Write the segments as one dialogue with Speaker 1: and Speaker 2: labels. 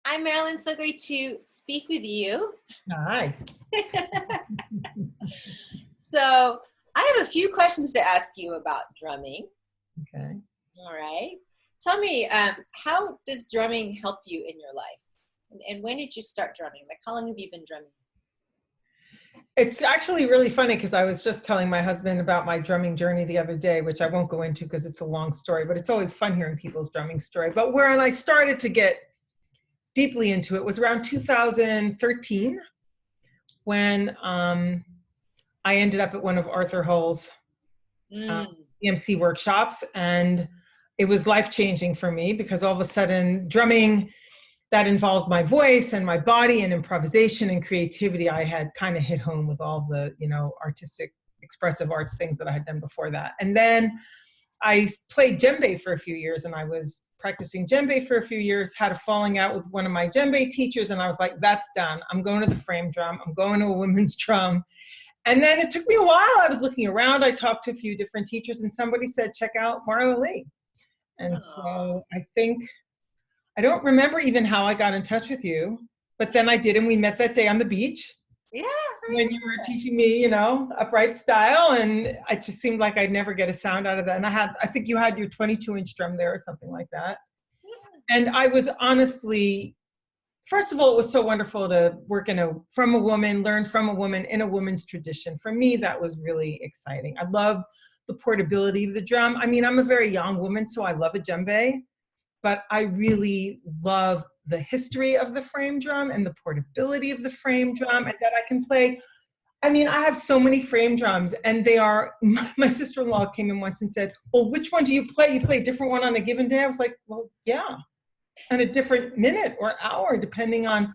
Speaker 1: Hi, Marylin. So great to speak with you.
Speaker 2: Hi.
Speaker 1: So, I have a few questions to ask you about drumming.
Speaker 2: Okay.
Speaker 1: All right. Tell me, how does drumming help you in your life? And when did you start drumming? Like, how long have you been drumming?
Speaker 2: It's actually really funny because I was just telling my husband about my drumming journey the other day, which I won't go into because it's a long story, but it's always fun hearing people's drumming story. But where I started to get deeply into it was around 2013 when I ended up at one of Arthur Hull's
Speaker 1: Mm.
Speaker 2: EMC workshops. And it was life-changing for me because all of a sudden drumming that involved my voice and my body and improvisation and creativity, I had kind of hit home with all the, artistic, expressive arts things that I had done before that. And then I played djembe for a few years, and I was practicing djembe for a few years, had a falling out with one of my djembe teachers, and I was like, that's done. I'm going to the frame drum. I'm going to a women's drum. And then it took me a while. I was looking around. I talked to a few different teachers, and somebody said, check out Marla. And
Speaker 1: Aw.
Speaker 2: so I don't remember even how I got in touch with you, but then I did, and we met that day on the beach
Speaker 1: Yeah,
Speaker 2: when you were teaching me, upright style, and it just seemed like I'd never get a sound out of that. And I think you had your 22-inch drum there or something like that. And I was honestly, first of all, it was so wonderful to work from a woman, learn from a woman in a woman's tradition. For me, that was really exciting. I love the portability of the drum. I mean, I'm a very young woman, so I love a djembe, but I really love the history of the frame drum and the portability of the frame drum, and that I can play. I mean, I have so many frame drums, and my sister-in-law came in once and said, well, which one do you play? You play a different one on a given day? I was like, well, yeah, and a different minute or hour, depending on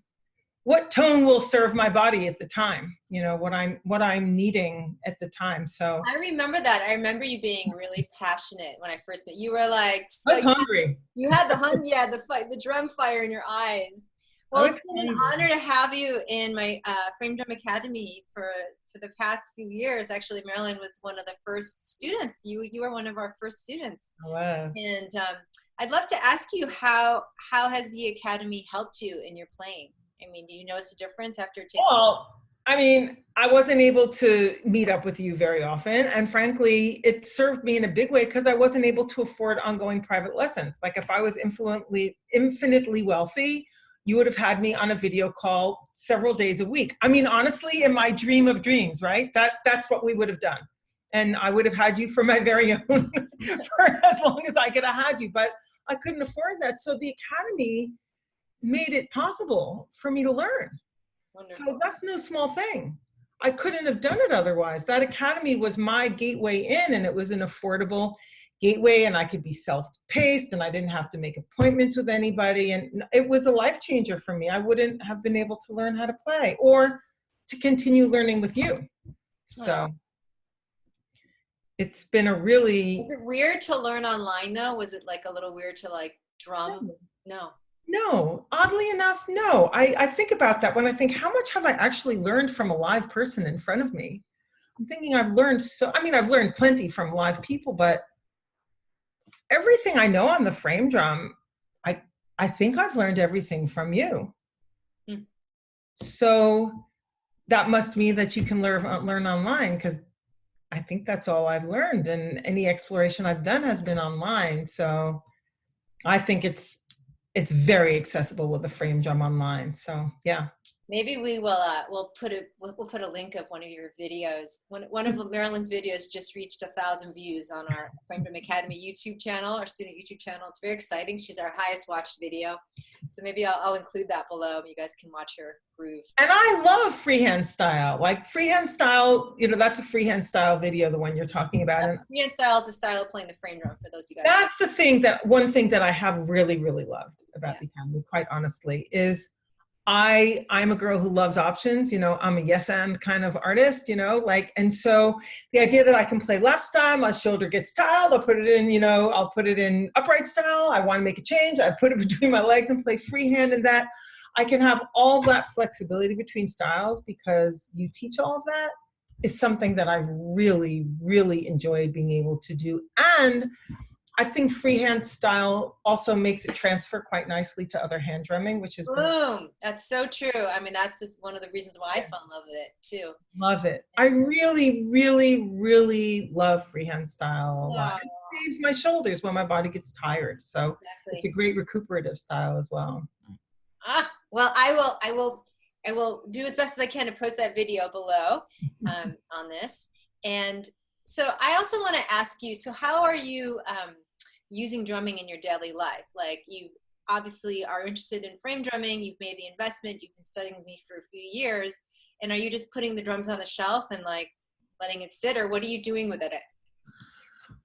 Speaker 2: what tone will serve my body at the time, what I'm needing at the time. So
Speaker 1: I remember that. I remember you being really passionate when I first met. You were like,
Speaker 2: I
Speaker 1: so
Speaker 2: was hungry.
Speaker 1: you had the yeah, the drum fire in your eyes.
Speaker 2: I
Speaker 1: Well,
Speaker 2: was
Speaker 1: it's been an
Speaker 2: hungry.
Speaker 1: honor to have you in my Frame Drum Academy for the past few years. Actually, Marylin was one of the first students. You were one of our first students,
Speaker 2: Wow.
Speaker 1: and I'd love to ask you how has the academy helped you in your playing? I mean, do you notice a difference after taking?
Speaker 2: Well, I mean, I wasn't able to meet up with you very often. And frankly, it served me in a big way because I wasn't able to afford ongoing private lessons. Like if I was infinitely wealthy, you would have had me on a video call several days a week. I mean, honestly, in my dream of dreams, right? That's what we would have done. And I would have had you for my very own for as long as I could have had you. But I couldn't afford that. So the academy made it possible for me to learn.
Speaker 1: Wonderful.
Speaker 2: So that's no small thing. I couldn't have done it otherwise. That academy was my gateway in, and it was an affordable gateway, and I could be self-paced, and I didn't have to make appointments with anybody. And it was a life changer for me. I wouldn't have been able to learn how to play or to continue learning with you. So it's been a really...
Speaker 1: Was it weird to learn online though? Was it like a little weird to like drum? No.
Speaker 2: No, oddly enough, no. I think about that when I think, how much have I actually learned from a live person in front of me? I'm thinking I've learned I've learned plenty from live people, but everything I know on the frame drum, I think I've learned everything from you.
Speaker 1: Hmm.
Speaker 2: So that must mean that you can learn online, because I think that's all I've learned, and any exploration I've done has been online. So I think it's very accessible with a frame drum online. So yeah.
Speaker 1: Maybe we will we'll put a link of one of your videos. One of Marylin's videos just reached 1,000 views on our Frame Drum Academy YouTube channel, our student YouTube channel. It's very exciting. She's our highest watched video. So maybe I'll include that below. You guys can watch her groove.
Speaker 2: And I love freehand style. Like freehand style, that's a freehand style video, the one you're talking about.
Speaker 1: Yeah, freehand style is a style of playing the frame drum for those of you guys.
Speaker 2: That's one thing that I have really, really loved about the Academy, quite honestly, is I'm a girl who loves options. I'm a yes and kind of artist, and so the idea that I can play left style, my shoulder gets tiled, I'll put it in upright style. I want to make a change, I put it between my legs and play freehand, and that I can have all that flexibility between styles because you teach all of that is something that I've really, really enjoyed being able to do. And I think freehand style also makes it transfer quite nicely to other hand drumming, which has been.
Speaker 1: Boom. That's so true. I mean, that's just one of the reasons why I fell in love with it too.
Speaker 2: Love it. I really, really, really love freehand style a lot.
Speaker 1: Yeah,
Speaker 2: It saves my shoulders when my body gets tired. So it's a
Speaker 1: exactly.
Speaker 2: great recuperative style as well.
Speaker 1: Well, I will do as best as I can to post that video below on this. And so I also want to ask you, so how are you using drumming in your daily life? Like, you obviously are interested in frame drumming, you've made the investment, you've been studying with me for a few years, and are you just putting the drums on the shelf and like letting it sit, or what are you doing with it?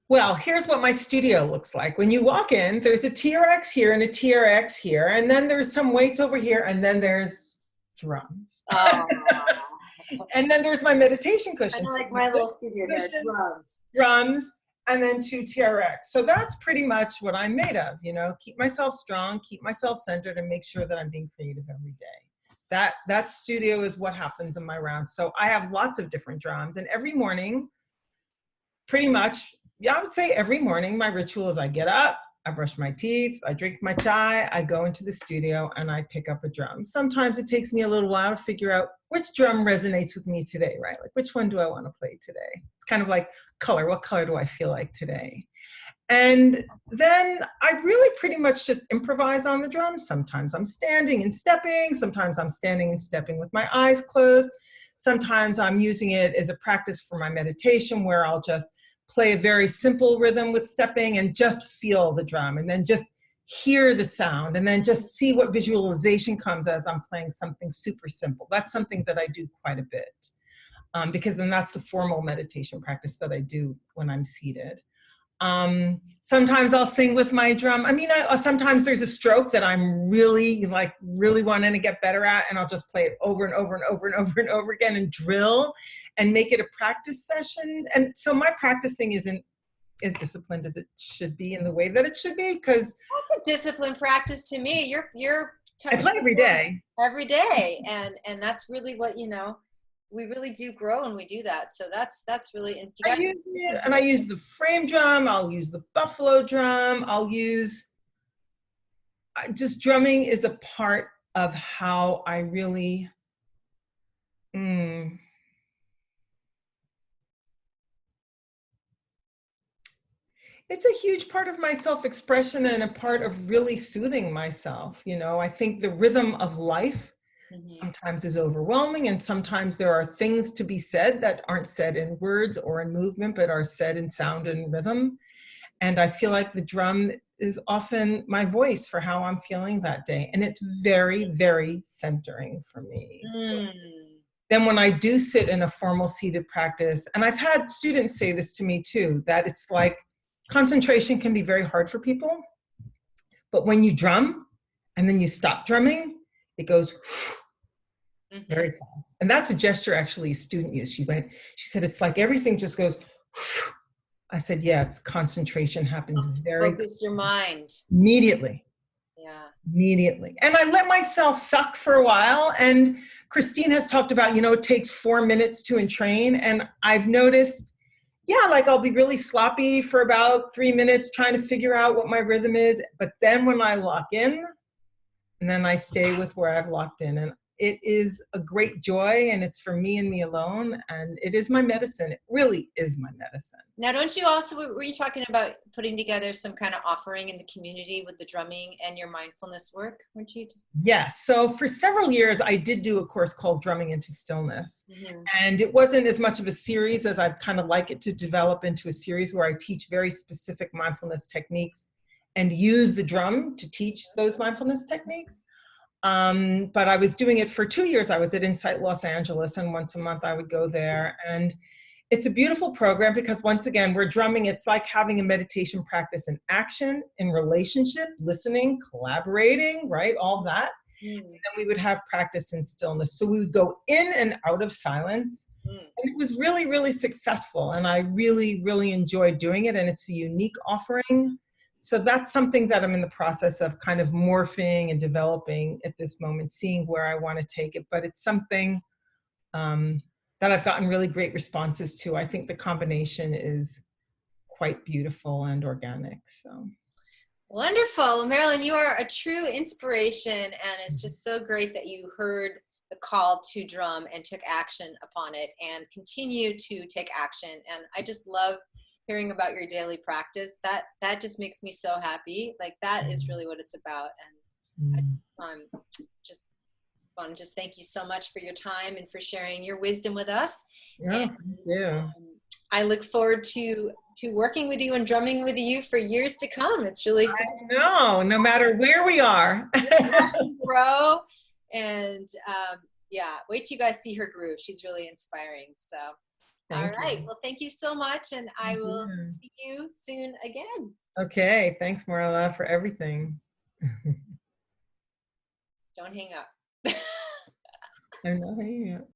Speaker 2: Well, here's what my studio looks like. When you walk in, there's a TRX here and a TRX here, and then there's some weights over here, and then there's drums.
Speaker 1: Oh,
Speaker 2: And then there's my meditation cushions.
Speaker 1: I like my little studio here, drums.
Speaker 2: Drums, and then 2 TRX. So that's pretty much what I'm made of, you know, keep myself strong, keep myself centered, and make sure that I'm being creative every day. That studio is what happens in my rounds. So I have lots of different drums, and every morning, pretty much, yeah, I would say every morning, my ritual is I get up, I brush my teeth, I drink my chai, I go into the studio, and I pick up a drum. Sometimes it takes me a little while to figure out which drum resonates with me today, right? Like, which one do I want to play today? It's kind of like color. What color do I feel like today? And then I really pretty much just improvise on the drums. Sometimes I'm standing and stepping. Sometimes I'm standing and stepping with my eyes closed. Sometimes I'm using it as a practice for my meditation, where I'll just play a very simple rhythm with stepping and just feel the drum, and then just hear the sound, and then just see what visualization comes as I'm playing something super simple. That's something that I do quite a bit, because then that's the formal meditation practice that I do when I'm seated. Sometimes I'll sing with my drum. I mean, sometimes there's a stroke that I'm really wanting to get better at, and I'll just play it over and over and over and over and over again and drill and make it a practice session. And so my practicing isn't as disciplined as it should be in the way that it should be, because
Speaker 1: That's a disciplined practice to me.
Speaker 2: I play every day.
Speaker 1: Every day, and that's really what, you know, we really do grow when we do that. So that's really
Speaker 2: I use it, and I use the frame drum. I'll use the buffalo drum. Just drumming is a part of how I really. It's a huge part of my self-expression and a part of really soothing myself. You know, I think the rhythm of life sometimes is overwhelming, and sometimes there are things to be said that aren't said in words or in movement, but are said in sound and rhythm. And I feel like the drum is often my voice for how I'm feeling that day. And it's very, very centering for me. So then when I do sit in a formal seated practice, and I've had students say this to me too, that it's like concentration can be very hard for people. But when you drum and then you stop drumming, it goes very fast. And that's a gesture actually a student used. She said, it's like everything just goes. I said, yeah, it's concentration happens very
Speaker 1: focus your mind
Speaker 2: immediately.
Speaker 1: Yeah.
Speaker 2: Immediately. And I let myself suck for a while. And Christine has talked about, you know, it takes 4 minutes to entrain. And I've noticed, yeah, like I'll be really sloppy for about 3 minutes trying to figure out what my rhythm is. But then when I lock in, and then I stay with where I've locked in, and it is a great joy, and it's for me and me alone, and it is my medicine. It really is my medicine.
Speaker 1: Now, don't you also, were you talking about putting together some kind of offering in the community with the drumming and your mindfulness work, weren't you?
Speaker 2: Yes. So for several years, I did do a course called Drumming into Stillness. And it wasn't as much of a series as I'd kind of like it to develop into a series where I teach very specific mindfulness techniques and use the drum to teach those mindfulness techniques. But I was doing it for 2 years. I was at Insight Los Angeles, and once a month I would go there. And it's a beautiful program because, once again, we're drumming. It's like having a meditation practice in action, in relationship, listening, collaborating, right? All that. And then we would have practice in stillness. So we would go in and out of silence. And it was really, really successful. And I really, really enjoyed doing it. And it's a unique offering. So that's something that I'm in the process of kind of morphing and developing at this moment, seeing where I want to take it. But it's something that I've gotten really great responses to. I think the combination is quite beautiful and organic. So.
Speaker 1: Wonderful. Well, Marylin, you are a true inspiration, and it's just so great that you heard the call to drum and took action upon it and continue to take action. And I just love hearing about your daily practice. That just makes me so happy. Like, that is really what it's about. And I just want to just thank you so much for your time and for sharing your wisdom with us.
Speaker 2: Yeah,
Speaker 1: and,
Speaker 2: thank you.
Speaker 1: I look forward to working with you and drumming with you for years to come. It's really fun.
Speaker 2: No matter where we are.
Speaker 1: Grow, and yeah, wait till you guys see her groove. She's really inspiring. So, all right. Well, thank you so much, and I will see you soon again.
Speaker 2: Okay. Thanks, Marla, for everything.
Speaker 1: Don't hang up.
Speaker 2: I'm not hanging up.